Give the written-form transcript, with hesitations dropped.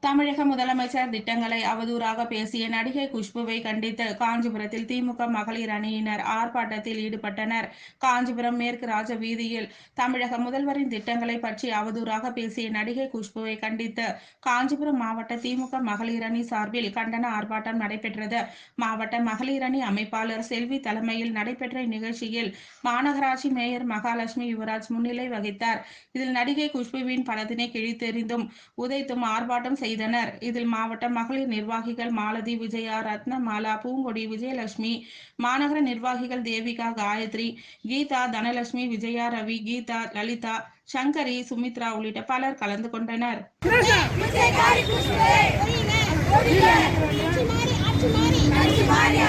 தமிழக முதலமைச்சர் திட்டங்களை அவதூறாக பேசிய நடிகை குஷ்புவை கண்டித்து காஞ்சிபுரத்தில் திமுக மகளிர் அணியினர் ஆர்ப்பாட்டத்தில் ஈடுபட்டனர். காஞ்சிபுரம் மேற்கு ராஜ வீதியில் தமிழக முதல்வரின் திட்டங்களை பற்றி அவதூறாக பேசிய நடிகை குஷ்புவை கண்டித்து காஞ்சிபுரம் மாவட்ட திமுக மகளிர் அணி சார்பில் கண்டன ஆர்ப்பாட்டம் நடைபெற்றது. மாவட்ட மகளிர் அணி அமைப்பாளர் செல்வி தலைமையில் நடைபெற்ற இந்நிகழ்ச்சியில் மாநகராட்சி மேயர் மகாலட்சுமி யுவராஜ் முன்னிலை வகித்தார். இதில் நடிகை குஷ்புவின் படத்தினை கிழித்தெறிந்தும் உதைத்தும் ஆர்ப்பாட்டம் செய்தனர். இதில் மாவட்ட மகளிர் நிர்வாகிகள் மாலதி, விஜயா, ரத்னமாலா, பூங்கொடி, விஜயலட்சுமி, மாநகர நிர்வாகிகள் தேவிகா, காயத்ரி, கீதா, தனலட்சுமி, விஜயா, ரவி, கீதா, லலிதா, சங்கரி, சுமித்ரா உள்ளிட்ட பலர் கலந்து கொண்டனர். ஆட்சி மாறி